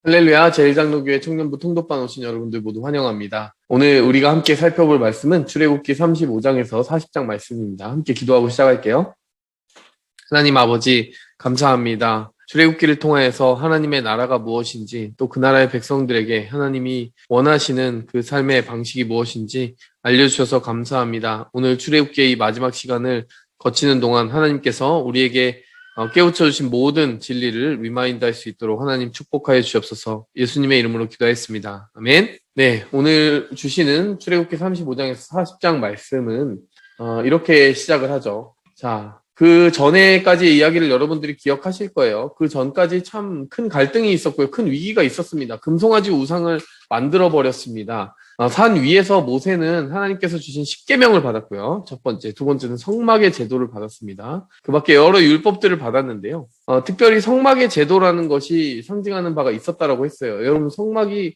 할렐루야, 제일장로교회 청년부 통독반 오신 여러분들 모두 환영합니다. 오늘 우리가 함께 살펴볼 말씀은 출애굽기 35장에서 40장 말씀입니다. 함께 기도하고 시작할게요. 하나님 아버지, 감사합니다. 출애굽기를 통하여서 하나님의 나라가 무엇인지, 또 그 나라의 백성들에게 하나님이 원하시는 그 삶의 방식이 무엇인지 알려주셔서 감사합니다. 오늘 출애굽기의 이 마지막 시간을 거치는 동안 하나님께서 우리에게 깨우쳐 주신 모든 진리를 리마인드할 수 있도록 하나님 축복하여 주옵소서. 예수님의 이름으로 기도했습니다. 아멘. 네, 오늘 주시는 출애굽기 35장에서 40장 말씀은 이렇게 시작을 하죠. 자, 그 전에까지 이야기를 여러분들이 기억하실 거예요. 그 전까지 참 큰 갈등이 있었고요. 큰 위기가 있었습니다. 금송아지 우상을 만들어 버렸습니다. 산 위에서 모세는 하나님께서 주신 십계명을 받았고요. 첫 번째, 두 번째는 성막의 제도를 받았습니다. 그 밖에 여러 율법들을 받았는데요. 특별히 성막의 제도라는 것이 상징하는 바가 있었다라고 했어요. 여러분, 성막이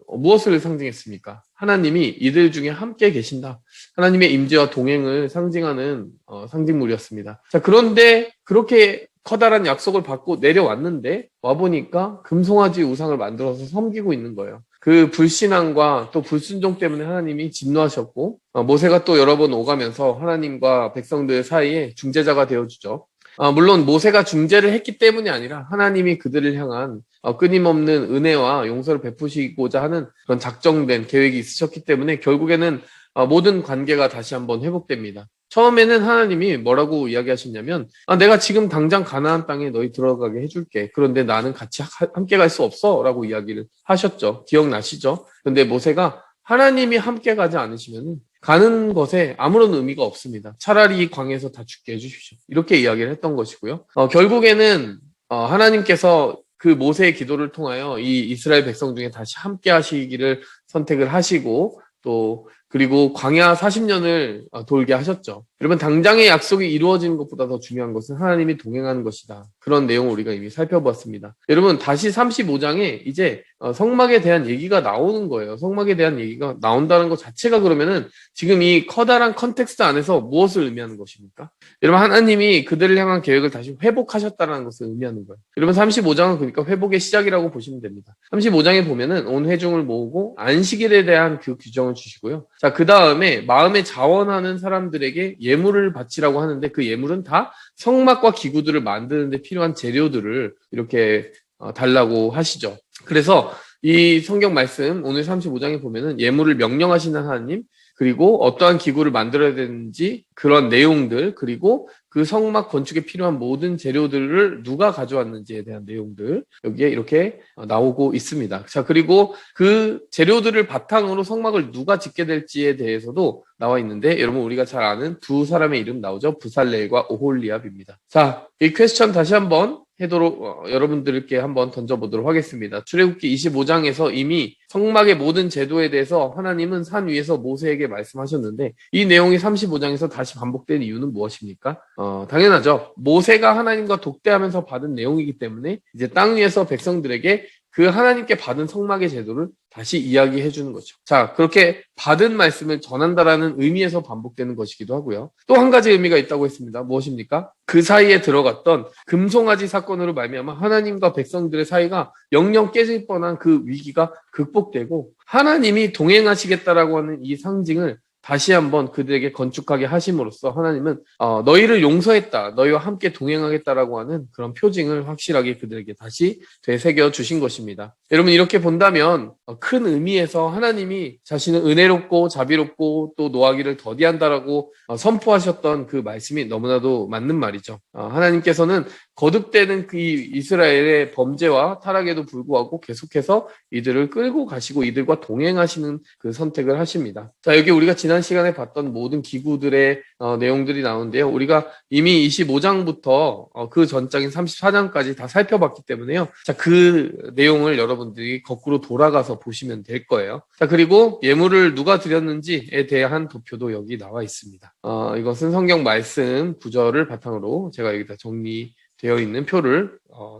무엇을 상징했습니까? 하나님이 이들 중에 함께 계신다. 하나님의 임재와 동행을 상징하는 상징물이었습니다. 자, 그런데 그렇게 커다란 약속을 받고 내려왔는데 와보니까 금송아지 우상을 만들어서 섬기고 있는 거예요. 그 불신앙과 또 불순종 때문에 하나님이 진노하셨고 모세가 또 여러 번 오가면서 하나님과 백성들 사이에 중재자가 되어주죠. 물론 모세가 중재를 했기 때문이 아니라 하나님이 그들을 향한 끊임없는 은혜와 용서를 베푸시고자 하는 그런 작정된 계획이 있으셨기 때문에 결국에는 모든 관계가 다시 한번 회복됩니다. 처음에는 하나님이 뭐라고 이야기하셨냐면 내가 지금 당장 가나안 땅에 너희 들어가게 해줄게. 그런데 나는 같이 함께 갈 수 없어 라고 이야기를 하셨죠. 기억나시죠? 그런데 모세가 하나님이 함께 가지 않으시면 가는 것에 아무런 의미가 없습니다. 차라리 이 광야에서 다 죽게 해주십시오. 이렇게 이야기를 했던 것이고요. 결국에는 하나님께서 그 모세의 기도를 통하여 이 이스라엘 백성 중에 다시 함께 하시기를 선택을 하시고 또 그리고 광야 40년을 돌게 하셨죠. 여러분, 당장의 약속이 이루어지는 것보다 더 중요한 것은 하나님이 동행하는 것이다. 그런 내용을 우리가 이미 살펴보았습니다. 여러분, 다시 35장에 이제 성막에 대한 얘기가 나오는 거예요. 성막에 대한 얘기가 나온다는 것 자체가 그러면은 지금 이 커다란 컨텍스트 안에서 무엇을 의미하는 것입니까? 여러분, 하나님이 그들을 향한 계획을 다시 회복하셨다는 것을 의미하는 거예요. 여러분, 35장은 그러니까 회복의 시작이라고 보시면 됩니다. 35장에 보면은 온 회중을 모으고 안식일에 대한 그 규정을 주시고요. 자, 그 다음에 마음에 자원하는 사람들에게 예물을 바치라고 하는데 그 예물은 다 성막과 기구들을 만드는데 필요한 재료들을 이렇게 달라고 하시죠. 그래서 이 성경 말씀 오늘 35장에 보면은 예물을 명령하시는 하나님, 그리고 어떠한 기구를 만들어야 되는지 그런 내용들, 그리고 그 성막 건축에 필요한 모든 재료들을 누가 가져왔는지에 대한 내용들 여기에 이렇게 나오고 있습니다. 자, 그리고 그 재료들을 바탕으로 성막을 누가 짓게 될지에 대해서도 나와 있는데 여러분, 우리가 잘 아는 두 사람의 이름 나오죠. 부살렐과 오홀리압입니다. 자, 이 퀘스천 다시 한번 여러분들께 한번 던져보도록 하겠습니다. 출애굽기 25장에서 이미 성막의 모든 제도에 대해서 하나님은 산 위에서 모세에게 말씀하셨는데 이 내용이 35장에서 다시 반복된 이유는 무엇입니까? 당연하죠. 모세가 하나님과 독대하면서 받은 내용이기 때문에 이제 땅 위에서 백성들에게 그 하나님께 받은 성막의 제도를 다시 이야기해 주는 거죠. 자, 그렇게 받은 말씀을 전한다라는 의미에서 반복되는 것이기도 하고요. 또 한 가지 의미가 있다고 했습니다. 무엇입니까? 그 사이에 들어갔던 금송아지 사건으로 말미암아 하나님과 백성들의 사이가 영영 깨질 뻔한 그 위기가 극복되고 하나님이 동행하시겠다라고 하는 이 상징을 다시 한번 그들에게 건축하게 하심으로써 하나님은 너희를 용서했다, 너희와 함께 동행하겠다라고 하는 그런 표징을 확실하게 그들에게 다시 되새겨 주신 것입니다. 여러분, 이렇게 본다면 큰 의미에서 하나님이 자신은 은혜롭고 자비롭고 또 노하기를 더디한다라고 선포하셨던 그 말씀이 너무나도 맞는 말이죠. 하나님께서는 거듭되는 그 이스라엘의 범죄와 타락에도 불구하고 계속해서 이들을 끌고 가시고 이들과 동행하시는 그 선택을 하십니다. 자, 여기 우리가 지난 시간에 봤던 모든 기구들의 내용들이 나오는데요. 우리가 이미 25장부터 그 전장인 34장까지 다 살펴봤기 때문에요. 자, 그 내용을 여러분들이 거꾸로 돌아가서 보시면 될 거예요. 자, 그리고 예물을 누가 드렸는지에 대한 도표도 여기 나와 있습니다. 이것은 성경 말씀 구절을 바탕으로 제가 여기다 정리되어 있는 표를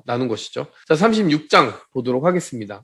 나눈 것이죠. 자, 36장 보도록 하겠습니다.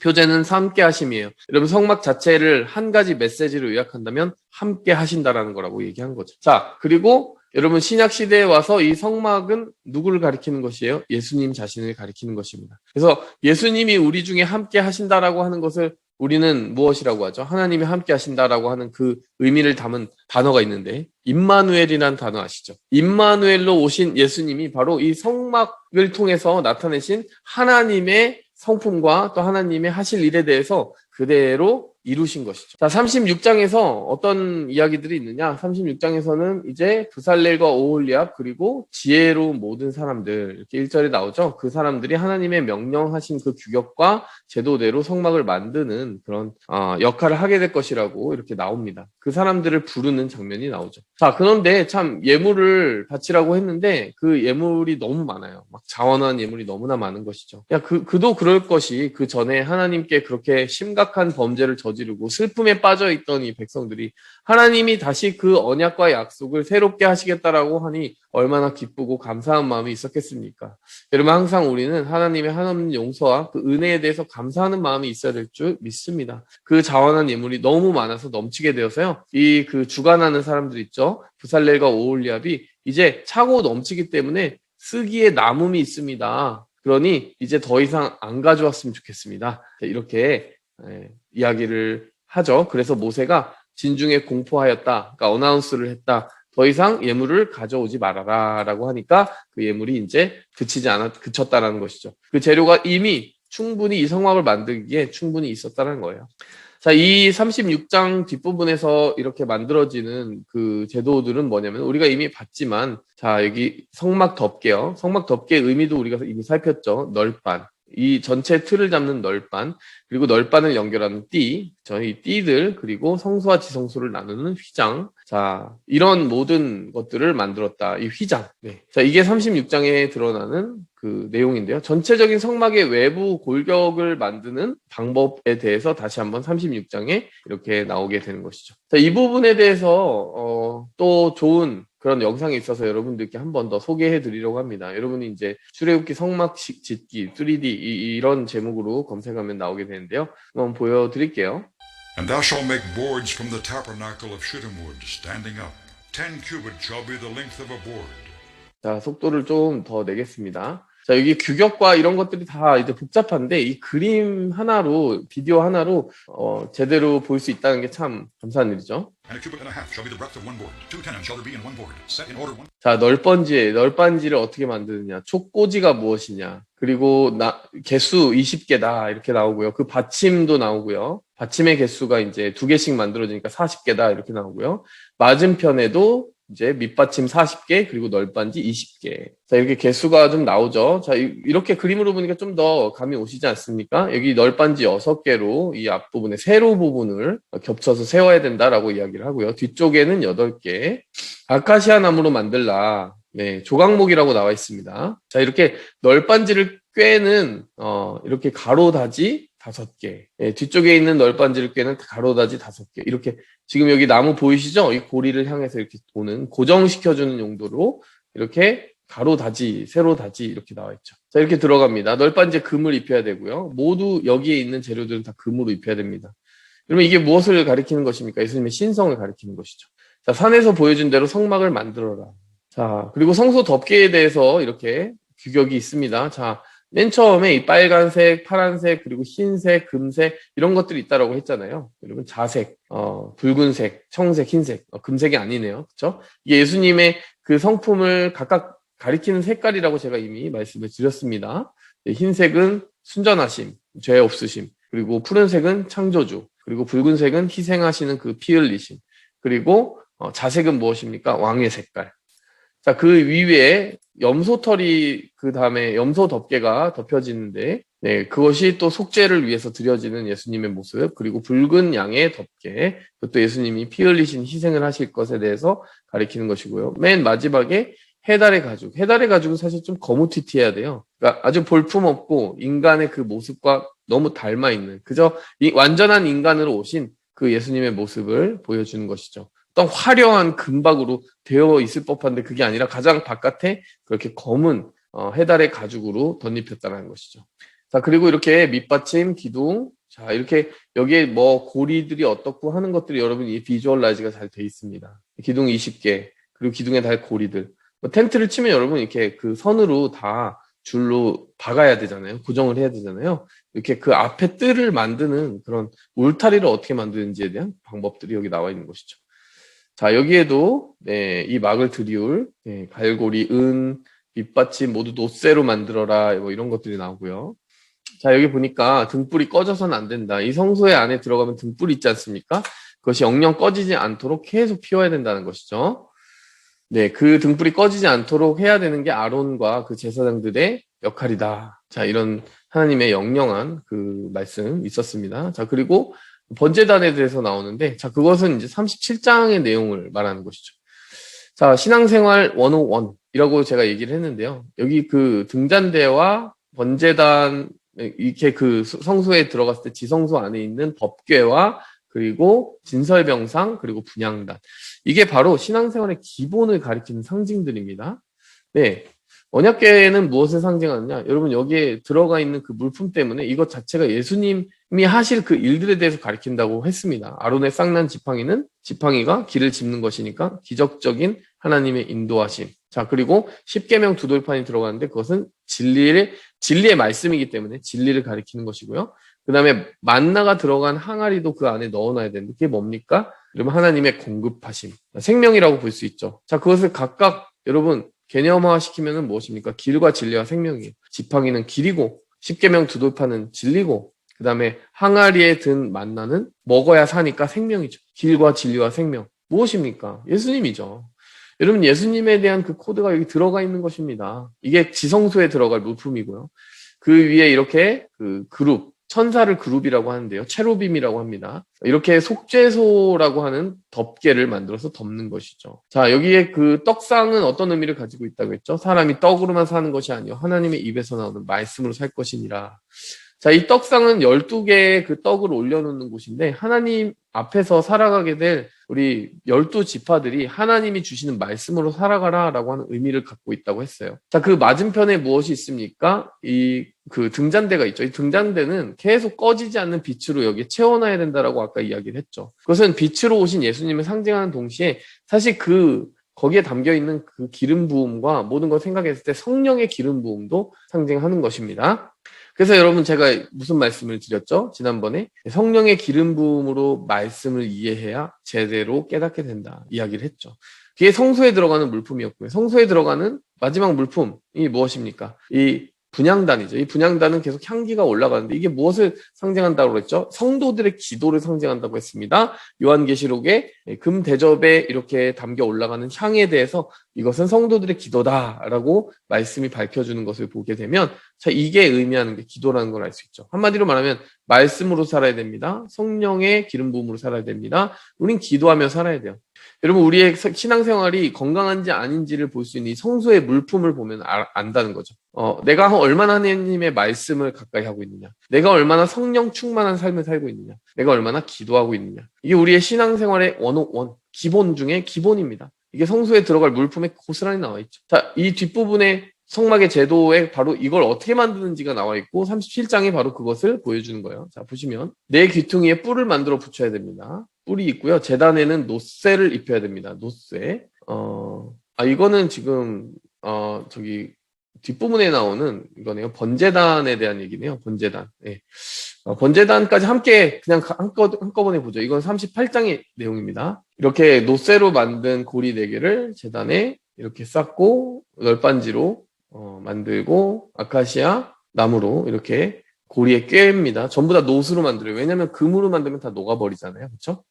표제는 함께 하심이에요. 여러분, 성막 자체를 한 가지 메시지로 요약한다면 함께 하신다라는 거라고 얘기한 거죠. 자, 그리고 여러분 신약 시대에 와서 이 성막은 누구를 가리키는 것이에요? 예수님 자신을 가리키는 것입니다. 그래서 예수님이 우리 중에 함께 하신다라고 하는 것을 우리는 무엇이라고 하죠? 하나님이 함께 하신다라고 하는 그 의미를 담은 단어가 있는데 임마누엘이라는 단어 아시죠? 임마누엘로 오신 예수님이 바로 이 성막을 통해서 나타내신 하나님의 성품과 또 하나님의 하실 일에 대해서 그대로 이루신 것이죠. 자, 36장에서 어떤 이야기들이 있느냐? 36장에서는 이제 부살렐과 오홀리압 그리고 지혜로운 모든 사람들 이렇게 1절에 나오죠. 그 사람들이 하나님의 명령하신 그 규격과 제도대로 성막을 만드는 그런 역할을 하게 될 것이라고 이렇게 나옵니다. 그 사람들을 부르는 장면이 나오죠. 자, 그런데 참 예물을 바치라고 했는데 그 예물이 너무 많아요. 막 자원한 예물이 너무나 많은 것이죠. 야, 그도 그럴 것이 그 전에 하나님께 그렇게 심각한 범죄를 저지르고 슬픔에 빠져 있던 이 백성들이 하나님이 다시 그 언약과 약속을 새롭게 하시겠다라고 하니 얼마나 기쁘고 감사한 마음이 있었겠습니까? 여러분 항상 우리는 하나님의 한없는 용서와 그 은혜에 대해서 감사하는 마음이 있어야 될 줄 믿습니다. 그 자원한 예물이 너무 많아서 넘치게 되어서요. 이 그 주관하는 사람들 있죠. 부살렐과 오홀리압이 이제 차고 넘치기 때문에 쓰기에 남음이 있습니다. 그러니 이제 더 이상 안 가져왔으면 좋겠습니다. 이렇게 이야기를 하죠. 그래서 모세가 진중에 공포하였다. 그러니까 어나운스를 했다. 더 이상 예물을 가져오지 말아라 라고 하니까 그 예물이 이제 그쳤다라는 것이죠. 그 재료가 이미 충분히 이 성막을 만들기에 충분히 있었다는 거예요. 자, 이 36장 뒷부분에서 이렇게 만들어지는 그 제도들은 뭐냐면 우리가 이미 봤지만 자, 여기 성막 덮개요. 성막 덮개의 의미도 우리가 이미 살폈죠. 널반. 이 전체 틀을 잡는 널반, 그리고 널반을 연결하는 띠, 저희 띠들, 그리고 성소와 지성소를 나누는 휘장. 자, 이런 모든 것들을 만들었다. 이 휘장. 네. 자, 이게 36장에 드러나는 그 내용인데요. 전체적인 성막의 외부 골격을 만드는 방법에 대해서 다시 한번 36장에 이렇게 나오게 되는 것이죠. 자, 이 부분에 대해서 또 좋은 그런 영상이 있어서 여러분들께 한 번 더 소개해 드리려고 합니다. 여러분이 이제 출애굽기 성막 짓기 3D 이런 제목으로 검색하면 나오게 되는데요. 한번 보여드릴게요. And thou shalt make boards from the tabernacle of shittim wood, standing up. 10 cubits shall be the length of a board. 자, 속도를 좀 더 내겠습니다. 자, 여기 규격과 이런 것들이 다 이제 복잡한데 이 그림 하나로 비디오 하나로 제대로 볼 수 있다는 게 참 감사한 일이죠. And a cubit and a half shall be the breadth of one board. 2 tenons shall there be in one board, set in order one. 자, 널빤지를 어떻게 만드느냐? 촉꽂이가 무엇이냐? 그리고 개수 20개다 이렇게 나오고요. 그 받침도 나오고요. 받침의 개수가 이제 2개씩 만들어지니까 40개다 이렇게 나오고요. 맞은편에도 이제 밑받침 40개 그리고 널빤지 20개. 자, 이렇게 개수가 좀 나오죠. 자, 이렇게 그림으로 보니까 좀 더 감이 오시지 않습니까? 여기 널빤지 6개로 이 앞부분에 세로 부분을 겹쳐서 세워야 된다라고 이야기를 하고요. 뒤쪽에는 8개. 아카시아 나무로 만들라. 네, 조각목이라고 나와 있습니다. 자, 이렇게 널빤지를 꿰는 이렇게 가로다지 5개. 네, 뒤쪽에 있는 널빤지를 꿰는 가로다지 5개. 이렇게 지금 여기 나무 보이시죠? 이 고리를 향해서 이렇게 도는 고정시켜주는 용도로 이렇게 가로다지, 세로다지 이렇게 나와 있죠. 자, 이렇게 들어갑니다. 널빤지에 금을 입혀야 되고요. 모두 여기에 있는 재료들은 다 금으로 입혀야 됩니다. 그러면 이게 무엇을 가리키는 것입니까? 예수님의 신성을 가리키는 것이죠. 자, 산에서 보여준 대로 성막을 만들어라. 자, 그리고 성소 덮개에 대해서 이렇게 규격이 있습니다. 자, 맨 처음에 이 빨간색, 파란색, 그리고 흰색, 금색 이런 것들이 있다라고 했잖아요. 여러분 자색, 붉은색, 청색, 흰색, 금색이 아니네요. 그렇죠? 이게 예수님의 그 성품을 각각 가리키는 색깔이라고 제가 이미 말씀을 드렸습니다. 흰색은 순전하심, 죄 없으심, 그리고 푸른색은 창조주, 그리고 붉은색은 희생하시는 그 피 흘리심, 그리고 자색은 무엇입니까? 왕의 색깔. 자, 그 위에 염소털이 그 다음에 염소 덮개가 덮여지는데, 네, 그것이 또 속죄를 위해서 드려지는 예수님의 모습, 그리고 붉은 양의 덮개, 그것도 예수님이 피 흘리신 희생을 하실 것에 대해서 가리키는 것이고요. 맨 마지막에 해달의 가죽. 해달의 가죽은 사실 좀 거무튀튀해야 돼요. 그러니까 아주 볼품없고 인간의 그 모습과 너무 닮아 있는, 그저 완전한 인간으로 오신 그 예수님의 모습을 보여주는 것이죠. 어떤 화려한 금박으로 되어 있을 법한데 그게 아니라 가장 바깥에 그렇게 검은 해달의 가죽으로 덧입혔다는 것이죠. 자, 그리고 이렇게 밑받침, 기둥, 자, 이렇게 여기에 뭐 고리들이 어떻고 하는 것들이 여러분 이 비주얼라이즈가 잘 돼 있습니다. 기둥 20개, 그리고 기둥에 달 고리들. 뭐 텐트를 치면 여러분 이렇게 그 선으로 다 줄로 박아야 되잖아요. 고정을 해야 되잖아요. 이렇게 그 앞에 뜰을 만드는 그런 울타리를 어떻게 만드는지에 대한 방법들이 여기 나와 있는 것이죠. 자, 여기에도 네, 이 막을 드리울, 네, 갈고리, 밑받침 모두 노쇠로 만들어라 뭐 이런 것들이 나오고요. 자, 여기 보니까 등불이 꺼져서는 안 된다. 이 성소의 안에 들어가면 등불이 있지 않습니까? 그것이 영영 꺼지지 않도록 계속 피워야 된다는 것이죠. 네, 그 등불이 꺼지지 않도록 해야 되는 게 아론과 그 제사장들의 역할이다. 자, 이런 하나님의 영영한 그 말씀 있었습니다. 자, 그리고 번제단에 대해서 나오는데, 자, 그것은 이제 37장의 내용을 말하는 것이죠. 자, 신앙생활 101이라고 제가 얘기를 했는데요. 여기 그 등잔대와 번제단, 이렇게 그 성소에 들어갔을 때 지성소 안에 있는 법궤와 그리고 진설병상, 그리고 분향단. 이게 바로 신앙생활의 기본을 가리키는 상징들입니다. 네. 언약궤는 무엇을 상징하느냐? 여러분, 여기에 들어가 있는 그 물품 때문에 이것 자체가 예수님이 하실 그 일들에 대해서 가리킨다고 했습니다. 아론의 쌍난 지팡이가 길을 짚는 것이니까 기적적인 하나님의 인도하심. 자, 그리고 십계명 두 돌판이 들어가는데 그것은 진리의 말씀이기 때문에 진리를 가리키는 것이고요. 그 다음에 만나가 들어간 항아리도 그 안에 넣어놔야 되는데 그게 뭡니까? 여러분, 하나님의 공급하심. 생명이라고 볼 수 있죠. 자, 그것을 각각 여러분 개념화 시키면은 무엇입니까? 길과 진리와 생명이에요. 지팡이는 길이고 십계명 두 돌판은 진리고 그 다음에 항아리에 든 만나는 먹어야 사니까 생명이죠. 길과 진리와 생명. 무엇입니까? 예수님이죠. 여러분, 예수님에 대한 그 코드가 여기 들어가 있는 것입니다. 이게 지성소에 들어갈 물품이고요. 그 위에 이렇게 그 그룹, 천사를 그룹이라고 하는데요. 체로빔이라고 합니다. 이렇게 속죄소라고 하는 덮개를 만들어서 덮는 것이죠. 자, 여기에 그 떡상은 어떤 의미를 가지고 있다고 했죠? 사람이 떡으로만 사는 것이 아니요 하나님의 입에서 나오는 말씀으로 살 것이니라. 자, 이 떡상은 12개의 그 떡을 올려놓는 곳인데 하나님 앞에서 살아가게 될 우리 12지파들이 하나님이 주시는 말씀으로 살아가라라고 하는 의미를 갖고 있다고 했어요. 자, 그 맞은편에 무엇이 있습니까? 이 그 등잔대가 있죠. 이 등잔대는 계속 꺼지지 않는 빛으로 여기에 채워놔야 된다라고 아까 이야기를 했죠. 그것은 빛으로 오신 예수님을 상징하는 동시에 사실 거기에 담겨 있는 그 기름 부음과 모든 걸 생각했을 때 성령의 기름 부음도 상징하는 것입니다. 그래서 여러분 제가 무슨 말씀을 드렸죠? 지난번에 성령의 기름 부음으로 말씀을 이해해야 제대로 깨닫게 된다 이야기를 했죠. 그게 성소에 들어가는 물품이었고요. 성소에 들어가는 마지막 물품이 무엇입니까? 이 분향단이죠. 이 분향단은 계속 향기가 올라가는데 이게 무엇을 상징한다고 그랬죠? 성도들의 기도를 상징한다고 했습니다. 요한계시록에 금 대접에 이렇게 담겨 올라가는 향에 대해서 이것은 성도들의 기도다라고 말씀이 밝혀주는 것을 보게 되면 자, 이게 의미하는 게 기도라는 걸 알 수 있죠. 한마디로 말하면 말씀으로 살아야 됩니다. 성령의 기름 부음으로 살아야 됩니다. 우린 기도하며 살아야 돼요. 여러분, 우리의 신앙생활이 건강한지 아닌지를 볼 수 있는 이 성소의 물품을 보면 안다는 거죠. 내가 얼마나 하나님의 말씀을 가까이 하고 있느냐. 내가 얼마나 성령 충만한 삶을 살고 있느냐. 내가 얼마나 기도하고 있느냐. 이게 우리의 신앙생활의 101, 기본 중에 기본입니다. 이게 성소에 들어갈 물품에 고스란히 나와 있죠. 자, 이 뒷부분에 성막의 제도에 바로 이걸 어떻게 만드는지가 나와 있고 37장에 바로 그것을 보여주는 거예요. 자, 보시면 내 귀퉁이에 뿔을 만들어 붙여야 됩니다. 뿔이 있고요. 제단에는 노쇠를 입혀야 됩니다. 노쇠. 이거는 지금 저기 뒷부분에 나오는 이거네요. 번제단에 대한 얘기네요. 번제단. 네. 번제단까지 함께 그냥 한꺼번에 보죠. 이건 38장의 내용입니다. 이렇게 노쇠로 만든 고리 4개를 제단에 이렇게 쌓고 널빤지로 만들고 아카시아 나무로 이렇게 고리에 꿰입니다. 전부 다 노수로 만들어요. 왜냐하면 금으로 만들면 다 녹아버리잖아요. 그렇죠?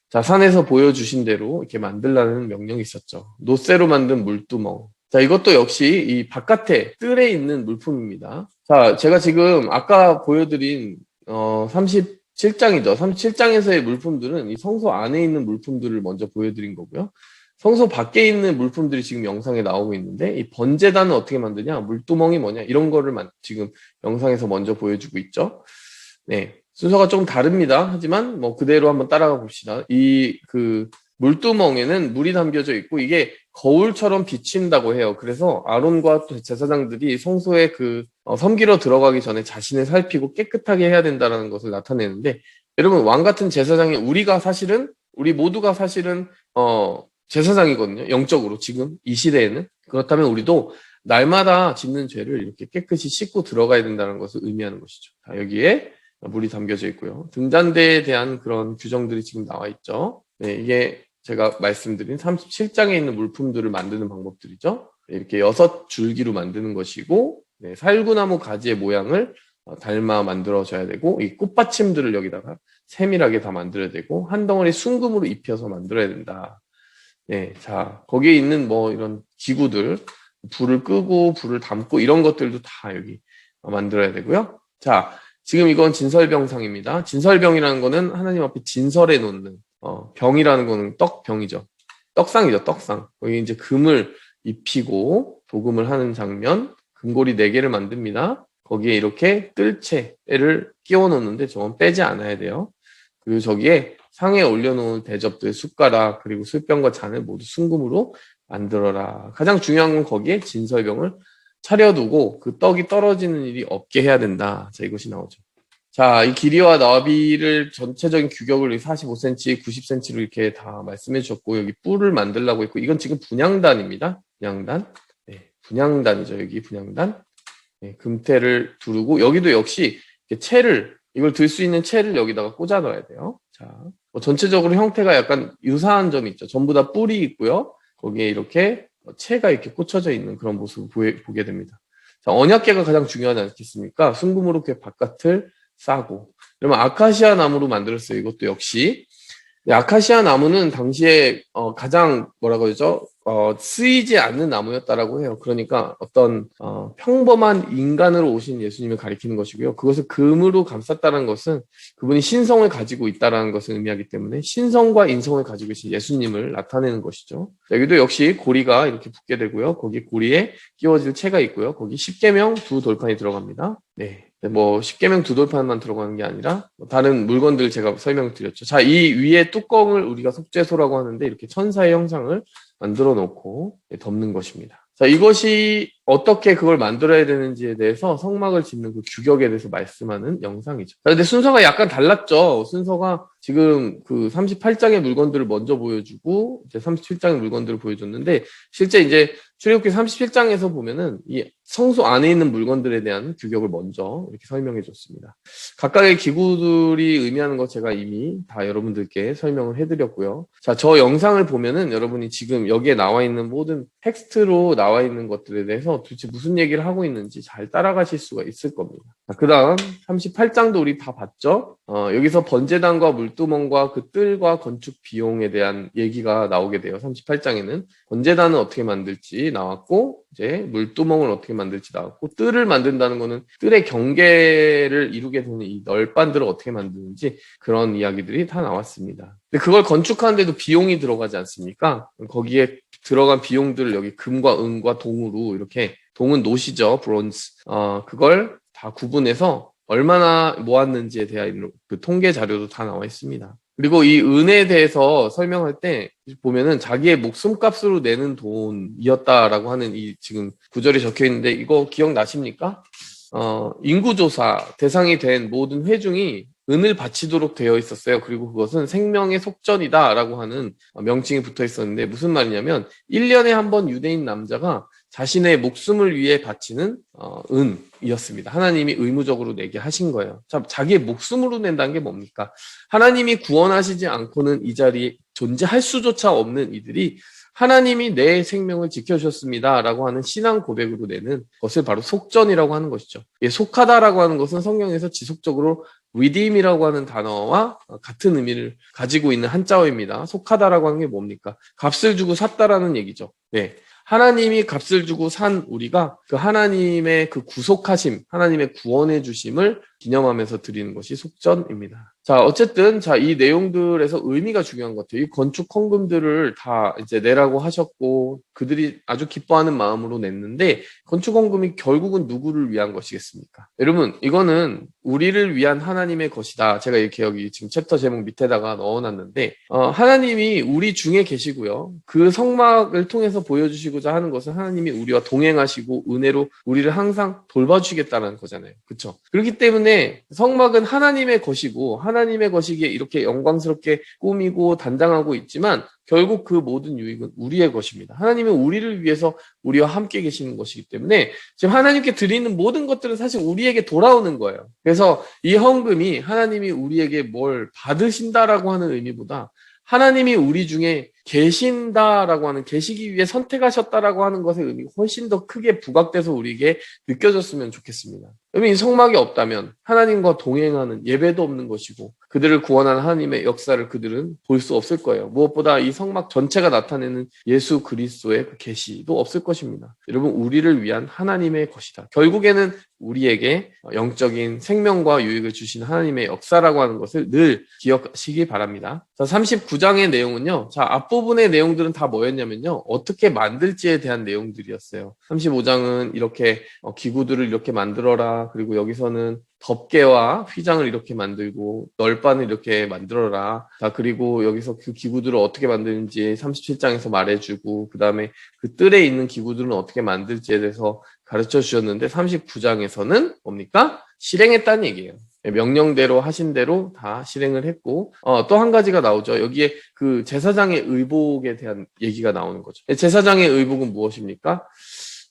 자, 산에서 보여주신 대로 이렇게 만들라는 명령이 있었죠. 노쇠로 만든 물두멍. 자, 이것도 역시 이 바깥에 뜰에 있는 물품입니다. 자, 제가 지금 아까 보여드린 37장이죠. 37장에서의 물품들은 이 성소 안에 있는 물품들을 먼저 보여드린 거고요. 성소 밖에 있는 물품들이 지금 영상에 나오고 있는데 이 번제단은 어떻게 만드냐, 물두멍이 뭐냐 이런 거를 지금 영상에서 먼저 보여주고 있죠. 네, 순서가 조금 다릅니다. 하지만 뭐 그대로 한번 따라가 봅시다. 이 그 물두멍에는 물이 담겨져 있고 이게 거울처럼 비친다고 해요. 그래서 아론과 또 제사장들이 성소에 섬기러 들어가기 전에 자신을 살피고 깨끗하게 해야 된다는 것을 나타내는데 여러분 왕 같은 제사장이 우리 모두가 사실은 제사장이거든요. 영적으로 지금 이 시대에는. 그렇다면 우리도 날마다 짓는 죄를 이렇게 깨끗이 씻고 들어가야 된다는 것을 의미하는 것이죠. 자, 여기에 물이 담겨져 있고요. 등잔대에 대한 그런 규정들이 지금 나와 있죠. 네, 이게 제가 말씀드린 37장에 있는 물품들을 만드는 방법들이죠. 이렇게 6줄기로 만드는 것이고, 네, 살구나무 가지의 모양을 닮아 만들어져야 되고, 이 꽃받침들을 여기다가 세밀하게 다 만들어야 되고, 한 덩어리 순금으로 입혀서 만들어야 된다. 네, 자, 거기에 있는 뭐 이런 기구들, 불을 끄고 불을 담고 이런 것들도 다 여기 만들어야 되고요. 자, 지금 이건 진설병상입니다. 진설병이라는 거는 하나님 앞에 진설해 놓는, 병이라는 거는 떡병이죠. 떡상이죠, 떡상. 거기 이제 금을 입히고 도금을 하는 장면, 금고리 4개를 만듭니다. 거기에 이렇게 뜰채를 끼워 놓는데 저건 빼지 않아야 돼요. 그리고 저기에 상에 올려놓은 대접들, 숟가락, 그리고 술병과 잔을 모두 순금으로 만들어라. 가장 중요한 건 거기에 진설병을 차려두고 그 떡이 떨어지는 일이 없게 해야 된다. 자, 이것이 나오죠. 자, 이 길이와 나비를 전체적인 규격을 45cm, 90cm로 이렇게 다 말씀해 주셨고, 여기 뿔을 만들라고 했고, 이건 지금 분향단입니다. 분향단. 네, 분향단이죠. 여기 분향단. 네, 금태를 두르고, 여기도 역시 채를, 이걸 들 수 있는 채를 여기다가 꽂아 넣어야 돼요. 자, 전체적으로 형태가 약간 유사한 점이 있죠. 전부 다 뿔이 있고요. 거기에 이렇게 채가 이렇게 꽂혀져 있는 그런 모습을 보게 됩니다. 자, 언약궤가 가장 중요하지 않겠습니까? 순금으로 그 바깥을 싸고. 그러면 아카시아 나무로 만들었어요. 이것도 역시. 아카시아 나무는 당시에 가장 뭐라고 그러죠? 쓰이지 않는 나무였다라고 해요. 그러니까 어떤 평범한 인간으로 오신 예수님을 가리키는 것이고요. 그것을 금으로 감쌌다는 것은 그분이 신성을 가지고 있다라는 것을 의미하기 때문에 신성과 인성을 가지고 계신 예수님을 나타내는 것이죠. 여기도 역시 고리가 이렇게 붙게 되고요. 거기 고리에 끼워질 채가 있고요. 거기 십계명 2돌판이 들어갑니다. 네. 뭐 십계명 2돌판만 들어가는 게 아니라 다른 물건들 제가 설명드렸죠. 자, 이 위에 뚜껑을 우리가 속죄소라고 하는데 이렇게 천사의 형상을 만들어 놓고 덮는 것입니다. 자, 이것이 어떻게 그걸 만들어야 되는지에 대해서 성막을 짓는 그 규격에 대해서 말씀하는 영상이죠. 자, 근데 순서가 약간 달랐죠. 순서가 지금 그 38장의 물건들을 먼저 보여주고 이제 37장의 물건들을 보여줬는데 실제 이제 출애굽기 37장에서 보면은 이 성소 안에 있는 물건들에 대한 규격을 먼저 이렇게 설명해 줬습니다. 각각의 기구들이 의미하는 것 제가 이미 다 여러분들께 설명을 해드렸고요. 자, 저 영상을 보면은 여러분이 지금 여기에 나와 있는 모든 텍스트로 나와 있는 것들에 대해서 도대체 무슨 얘기를 하고 있는지 잘 따라가실 수가 있을 겁니다. 그 다음 38장도 우리 다 봤죠? 여기서 번제단과 물두멍과 그 뜰과 건축 비용에 대한 얘기가 나오게 돼요. 38장에는 번제단은 어떻게 만들지 나왔고 이제 물두멍을 어떻게 만들지 나왔고 뜰을 만든다는 거는 뜰의 경계를 이루게 되는 이 널빤들을 어떻게 만드는지 그런 이야기들이 다 나왔습니다. 근데 그걸 건축하는데도 비용이 들어가지 않습니까? 거기에 들어간 비용들을 여기 금과 은과 동으로 이렇게 동은 노시죠, 브론즈. 그걸 다 구분해서 얼마나 모았는지에 대한 그 통계 자료도 다 나와 있습니다. 그리고 이 은에 대해서 설명할 때 보면은 자기의 목숨값으로 내는 돈이었다라고 하는 이 지금 구절이 적혀 있는데 이거 기억나십니까? 인구조사 대상이 된 모든 회중이 은을 바치도록 되어 있었어요. 그리고 그것은 생명의 속전이다라고 하는 명칭이 붙어 있었는데 무슨 말이냐면 1년에 한 번 유대인 남자가 자신의 목숨을 위해 바치는 은이었습니다. 하나님이 의무적으로 내게 하신 거예요. 자, 자기의 목숨으로 낸다는 게 뭡니까? 하나님이 구원하시지 않고는 이 자리에 존재할 수조차 없는 이들이 하나님이 내 생명을 지켜주셨습니다 라고 하는 신앙 고백으로 내는 것을 바로 속전이라고 하는 것이죠. 속하다라고 하는 것은 성경에서 지속적으로 redeem이라고 하는 단어와 같은 의미를 가지고 있는 한자어입니다. 속하다라고 하는 게 뭡니까? 값을 주고 샀다라는 얘기죠. 네. 하나님이 값을 주고 산 우리가 그 하나님의 그 구속하심, 하나님의 구원해 주심을 기념하면서 드리는 것이 속전입니다. 자, 어쨌든 이 내용들에서 의미가 중요한 것 같아요. 이 건축 헌금들을 다 이제 내라고 하셨고 그들이 아주 기뻐하는 마음으로 냈는데 건축 헌금이 결국은 누구를 위한 것이겠습니까? 여러분, 이거는 우리를 위한 하나님의 것이다. 제가 이렇게 여기 지금 챕터 제목 밑에다가 넣어놨는데 하나님이 우리 중에 계시고요. 그 성막을 통해서 보여주시고 보여주고자 하는 것은 하나님이 우리와 동행하시고 은혜로 우리를 항상 돌봐주시겠다는 거잖아요. 그렇죠? 그렇기 때문에 성막은 하나님의 것이고 하나님의 것이기에 이렇게 영광스럽게 꾸미고 단장하고 있지만 결국 그 모든 유익은 우리의 것입니다. 하나님은 우리를 위해서 우리와 함께 계시는 것이기 때문에 지금 하나님께 드리는 모든 것들은 사실 우리에게 돌아오는 거예요. 그래서 이 헌금이 하나님이 우리에게 뭘 받으신다라고 하는 의미보다 하나님이 우리 중에 계신다라고 하는, 계시기 위해 선택하셨다라고 하는 것의 의미가 훨씬 더 크게 부각돼서 우리에게 느껴졌으면 좋겠습니다. 여러분, 이 성막이 없다면 하나님과 동행하는 예배도 없는 것이고 그들을 구원하는 하나님의 역사를 그들은 볼 수 없을 거예요. 무엇보다 이 성막 전체가 나타내는 예수 그리스도의 그 계시도 없을 것입니다. 여러분, 우리를 위한 하나님의 것이다. 결국에는 우리에게 영적인 생명과 유익을 주신 하나님의 역사라고 하는 것을 늘 기억하시기 바랍니다. 자, 39장의 내용은요. 자, 앞부분의 내용들은 다 뭐였냐면요. 어떻게 만들지에 대한 내용들이었어요. 35장은 이렇게 기구들을 이렇게 만들어라. 그리고 여기서는 덮개와 휘장을 이렇게 만들고 널판을 이렇게 만들어라. 자, 그리고 여기서 그 기구들을 어떻게 만드는지 37장에서 말해주고 그 다음에 그 뜰에 있는 기구들은 어떻게 만들지에 대해서 가르쳐 주셨는데 39장에서는 뭡니까? 실행했다는 얘기예요. 명령대로 하신 대로 다 실행을 했고 또 한 가지가 나오죠. 여기에 그 제사장의 의복에 대한 얘기가 나오는 거죠. 제사장의 의복은 무엇입니까?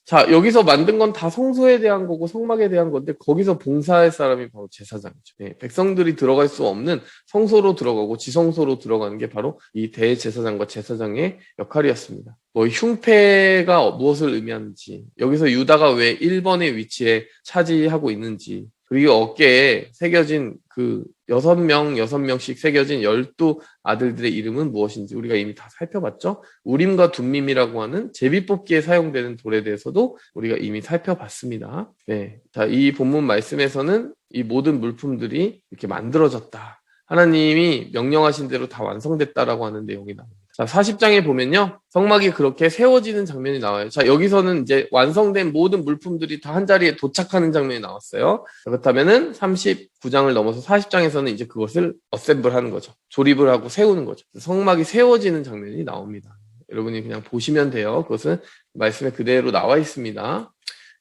자, 여기서 만든 건 다 성소에 대한 거고 성막에 대한 건데 거기서 봉사할 사람이 바로 제사장이죠. 백성들이 들어갈 수 없는 성소로 들어가고 지성소로 들어가는 게 바로 이 대제사장과 제사장의 역할이었습니다. 뭐 흉패가 무엇을 의미하는지, 여기서 유다가 왜 1번의 위치에 차지하고 있는지, 그리고 어깨에 새겨진 그 6명씩 새겨진 12 아들들의 이름은 무엇인지 우리가 이미 다 살펴봤죠? 우림과 둠밈이라고 하는 제비뽑기에 사용되는 돌에 대해서도 우리가 이미 살펴봤습니다. 네. 자, 이 본문 말씀에서는 이 모든 물품들이 이렇게 만들어졌다. 하나님이 명령하신 대로 다 완성됐다라고 하는 내용이 나옵니다. 자, 40장에 보면요. 성막이 그렇게 세워지는 장면이 나와요. 자, 여기서는 이제 완성된 모든 물품들이 다 한 자리에 도착하는 장면이 나왔어요. 그렇다면은 39장을 넘어서 40장에서는 이제 그것을 어셈블 하는 거죠. 조립을 하고 세우는 거죠. 성막이 세워지는 장면이 나옵니다. 여러분이 그냥 보시면 돼요. 그것은 말씀에 그대로 나와 있습니다.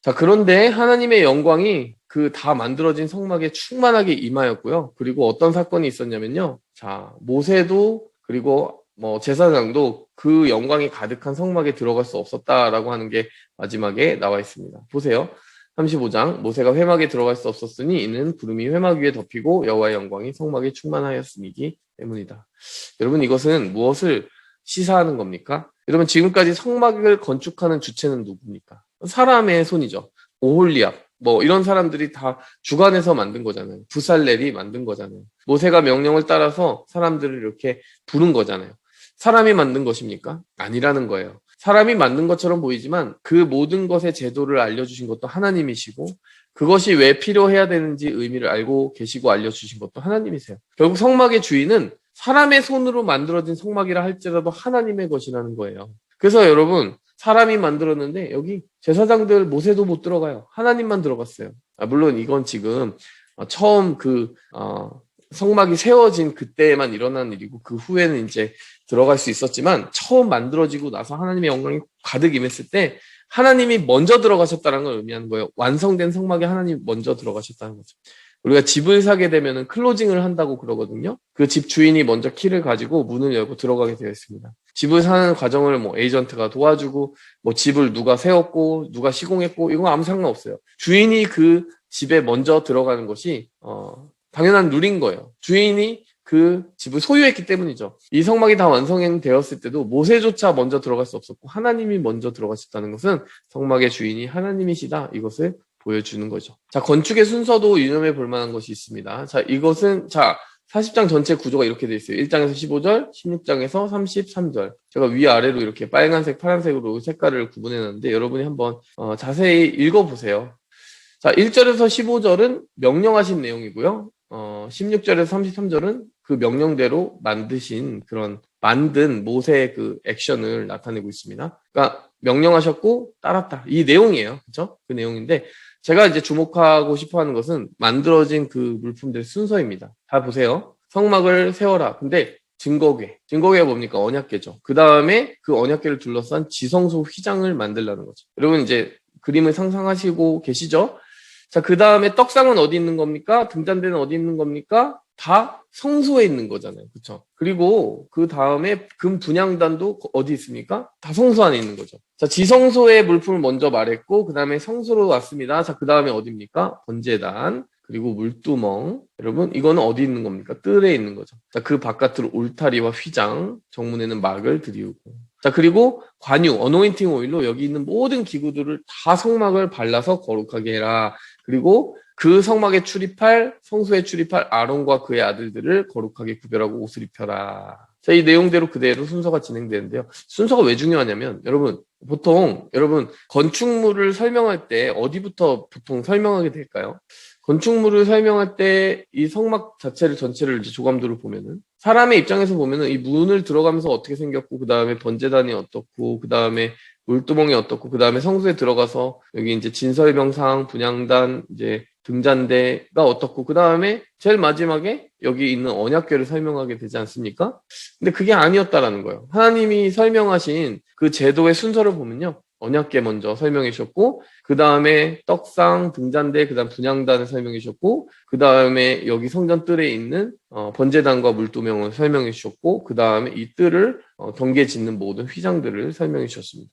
자, 그런데 하나님의 영광이 그 다 만들어진 성막에 충만하게 임하였고요. 그리고 어떤 사건이 있었냐면요. 자, 모세도 그리고 제사장도 그 영광이 가득한 성막에 들어갈 수 없었다라고 하는 게 마지막에 나와 있습니다. 보세요. 35장 모세가 회막에 들어갈 수 없었으니 이는 구름이 회막 위에 덮이고 여호와의 영광이 성막에 충만하였음이기 때문이다. 여러분, 이것은 무엇을 시사하는 겁니까? 여러분, 지금까지 성막을 건축하는 주체는 누굽니까? 사람의 손이죠. 오홀리압 이런 사람들이 다 주관해서 만든 거잖아요. 부살렐이 만든 거잖아요. 모세가 명령을 따라서 사람들을 이렇게 부른 거잖아요. 사람이 만든 것입니까? 아니라는 거예요. 사람이 만든 것처럼 보이지만 그 모든 것의 제도를 알려주신 것도 하나님이시고 그것이 왜 필요해야 되는지 의미를 알고 계시고 알려주신 것도 하나님이세요. 결국 성막의 주인은 사람의 손으로 만들어진 성막이라 할지라도 하나님의 것이라는 거예요. 그래서 여러분, 사람이 만들었는데 여기 제사장들 모세도 못 들어가요. 하나님만 들어갔어요. 물론 이건 지금 처음 성막이 세워진 그때만 일어난 일이고 그 후에는 이제 들어갈 수 있었지만 처음 만들어지고 나서 하나님의 영광이 가득 임했을 때 하나님이 먼저 들어가셨다는 걸 의미하는 거예요. 완성된 성막에 하나님이 먼저 들어가셨다는 거죠. 우리가 집을 사게 되면 클로징을 한다고 그러거든요. 그 집 주인이 먼저 키를 가지고 문을 열고 들어가게 되어 있습니다. 집을 사는 과정을 에이전트가 도와주고 집을 누가 세웠고 누가 시공했고 이건 아무 상관없어요. 주인이 그 집에 먼저 들어가는 것이 당연한 룰인 거예요. 주인이 그 집을 소유했기 때문이죠. 이 성막이 다 완성되었을 때도 모세조차 먼저 들어갈 수 없었고 하나님이 먼저 들어가셨다는 것은 성막의 주인이 하나님이시다. 이것을 보여주는 거죠. 자, 건축의 순서도 유념해 볼 만한 것이 있습니다. 자, 이것은 40장 전체 구조가 이렇게 되어 있어요. 1장에서 15절, 16장에서 33절. 제가 위아래로 이렇게 빨간색, 파란색으로 색깔을 구분해 놨는데 여러분이 한번 자세히 읽어보세요. 자, 1절에서 15절은 명령하신 내용이고요. 16절에서 33절은 그 명령대로 만든 모세의 그 액션을 나타내고 있습니다. 그러니까 명령하셨고 따랐다. 이 내용이에요. 그렇죠? 그 내용인데 제가 이제 주목하고 싶어 하는 것은 만들어진 그 물품들의 순서입니다. 다 보세요. 성막을 세워라. 근데 증거궤가 뭡니까? 언약궤죠. 그 다음에 그 언약궤를 둘러싼 지성소 휘장을 만들라는 거죠. 여러분 이제 그림을 상상하시고 계시죠? 자, 그 다음에 떡상은 어디 있는 겁니까? 등잔대는 어디 있는 겁니까? 다 성소에 있는 거잖아요. 그렇죠? 그리고 그 다음에 금 분향단도 어디 있습니까? 다 성소 안에 있는 거죠. 자, 지성소의 물품을 먼저 말했고 그 다음에 성소로 왔습니다. 자, 그 다음에 어디입니까? 번제단, 그리고 물두멍. 여러분, 이거는 어디 있는 겁니까? 뜰에 있는 거죠. 자, 그 바깥으로 울타리와 휘장, 정문에는 막을 들이우고. 자, 그리고 관유, 어노인팅 오일로 여기 있는 모든 기구들을 다 성막을 발라서 거룩하게 해라. 그리고 그 성막에 출입할, 성소에 출입할 아론과 그의 아들들을 거룩하게 구별하고 옷을 입혀라. 자, 이 내용대로 그대로 순서가 진행되는데요. 순서가 왜 중요하냐면, 여러분, 여러분, 건축물을 설명할 때 어디부터 보통 설명하게 될까요? 건축물을 설명할 때 이 성막 자체를 전체를 이제 조감도를 보면은 사람의 입장에서 보면은 이 문을 들어가면서 어떻게 생겼고 그 다음에 번제단이 어떻고 그 다음에 물두멍이 어떻고 그 다음에 성소에 들어가서 여기 이제 진설병상 분향단 이제 등잔대가 어떻고 그 다음에 제일 마지막에 여기 있는 언약궤를 설명하게 되지 않습니까? 근데 그게 아니었다라는 거예요. 하나님이 설명하신 그 제도의 순서를 보면요. 언약궤 먼저 설명해 주셨고 그 다음에 떡상, 등잔대, 그 다음 분향단을 설명해 주셨고 그 다음에 여기 성전 뜰에 있는 번제단과 물두멍을 설명해 주셨고 그 다음에 이 뜰을 경계 짓는 모든 휘장들을 설명해 주셨습니다.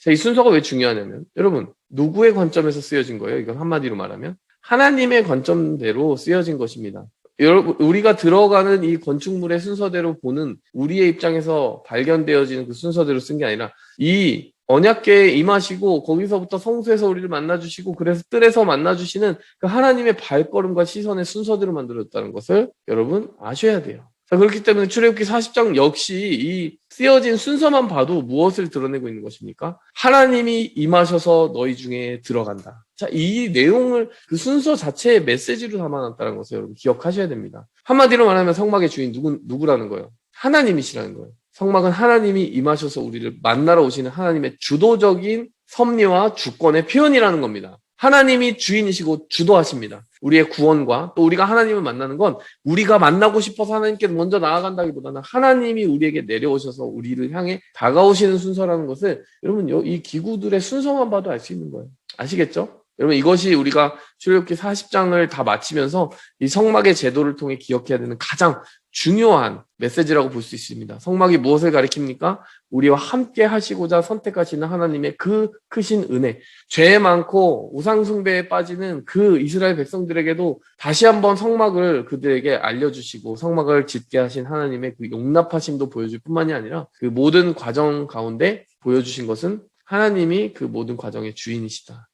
자, 이 순서가 왜 중요하냐면 여러분 누구의 관점에서 쓰여진 거예요? 이건 한마디로 말하면 하나님의 관점대로 쓰여진 것입니다. 여러분, 우리가 들어가는 이 건축물의 순서대로 보는 우리의 입장에서 발견되어지는 그 순서대로 쓴 게 아니라 이 언약궤에 임하시고 거기서부터 성소에서 우리를 만나주시고 그래서 뜰에서 만나주시는 그 하나님의 발걸음과 시선의 순서대로 만들어졌다는 것을 여러분 아셔야 돼요. 자, 그렇기 때문에 출애굽기 40장 역시 이 쓰여진 순서만 봐도 무엇을 드러내고 있는 것입니까? 하나님이 임하셔서 너희 중에 들어간다. 자, 이 내용을 그 순서 자체의 메시지로 담아놨다는 것을 여러분 기억하셔야 됩니다. 한마디로 말하면 성막의 주인 누구라는 거예요? 하나님이시라는 거예요. 성막은 하나님이 임하셔서 우리를 만나러 오시는 하나님의 주도적인 섭리와 주권의 표현이라는 겁니다. 하나님이 주인이시고 주도하십니다. 우리의 구원과 또 우리가 하나님을 만나는 건 우리가 만나고 싶어서 하나님께 먼저 나아간다기보다는 하나님이 우리에게 내려오셔서 우리를 향해 다가오시는 순서라는 것을 여러분 이 기구들의 순서만 봐도 알 수 있는 거예요. 아시겠죠? 여러분 이것이 우리가 출애굽기 40장을 다 마치면서 이 성막의 제도를 통해 기억해야 되는 가장 중요한 메시지라고 볼 수 있습니다. 성막이 무엇을 가리킵니까? 우리와 함께 하시고자 선택하시는 하나님의 그 크신 은혜. 죄 많고 우상숭배에 빠지는 그 이스라엘 백성들에게도 다시 한번 성막을 그들에게 알려주시고 성막을 짓게 하신 하나님의 그 용납하심도 보여줄 뿐만이 아니라 그 모든 과정 가운데 보여주신 것은 하나님이 그 모든 과정의 주인이시다.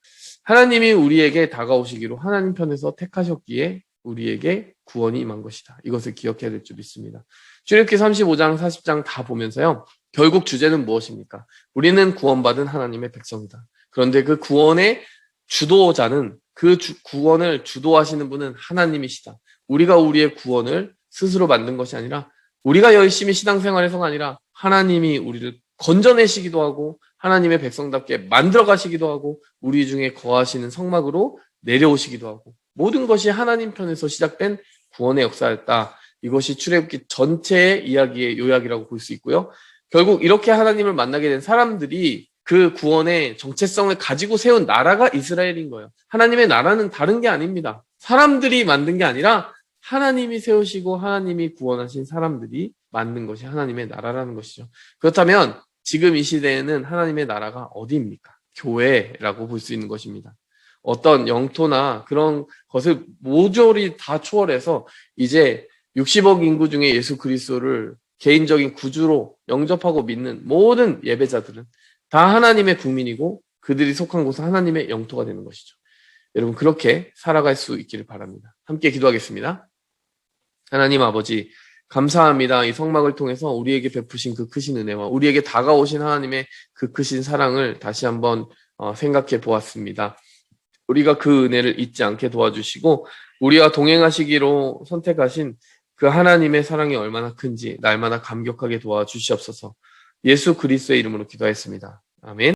하나님이 우리에게 다가오시기로 하나님 편에서 택하셨기에 우리에게 구원이 임한 것이다. 이것을 기억해야 될 줄 믿습니다. 출애굽기 35장, 40장 다 보면서요. 결국 주제는 무엇입니까? 우리는 구원받은 하나님의 백성이다. 그런데 그 구원의 주도자는 그 구원을 주도하시는 분은 하나님이시다. 우리가 우리의 구원을 스스로 만든 것이 아니라 우리가 열심히 신앙생활해서가 아니라 하나님이 우리를 건져내시기도 하고 하나님의 백성답게 만들어 가시기도 하고 우리 중에 거하시는 성막으로 내려오시기도 하고 모든 것이 하나님 편에서 시작된 구원의 역사였다. 이것이 출애굽기 전체의 이야기의 요약이라고 볼 수 있고요. 결국 이렇게 하나님을 만나게 된 사람들이 그 구원의 정체성을 가지고 세운 나라가 이스라엘인 거예요. 하나님의 나라는 다른 게 아닙니다. 사람들이 만든 게 아니라 하나님이 세우시고 하나님이 구원하신 사람들이 만든 것이 하나님의 나라라는 것이죠. 그렇다면 지금 이 시대에는 하나님의 나라가 어디입니까? 교회라고 볼 수 있는 것입니다. 어떤 영토나 그런 것을 모조리 다 초월해서 이제 60억 인구 중에 예수 그리스도를 개인적인 구주로 영접하고 믿는 모든 예배자들은 다 하나님의 국민이고 그들이 속한 곳은 하나님의 영토가 되는 것이죠. 여러분 그렇게 살아갈 수 있기를 바랍니다. 함께 기도하겠습니다. 하나님 아버지 감사합니다. 이 성막을 통해서 우리에게 베푸신 그 크신 은혜와 우리에게 다가오신 하나님의 그 크신 사랑을 다시 한번 생각해 보았습니다. 우리가 그 은혜를 잊지 않게 도와주시고 우리와 동행하시기로 선택하신 그 하나님의 사랑이 얼마나 큰지 날마다 감격하게 도와주시옵소서. 예수 그리스도의 이름으로 기도했습니다. 아멘.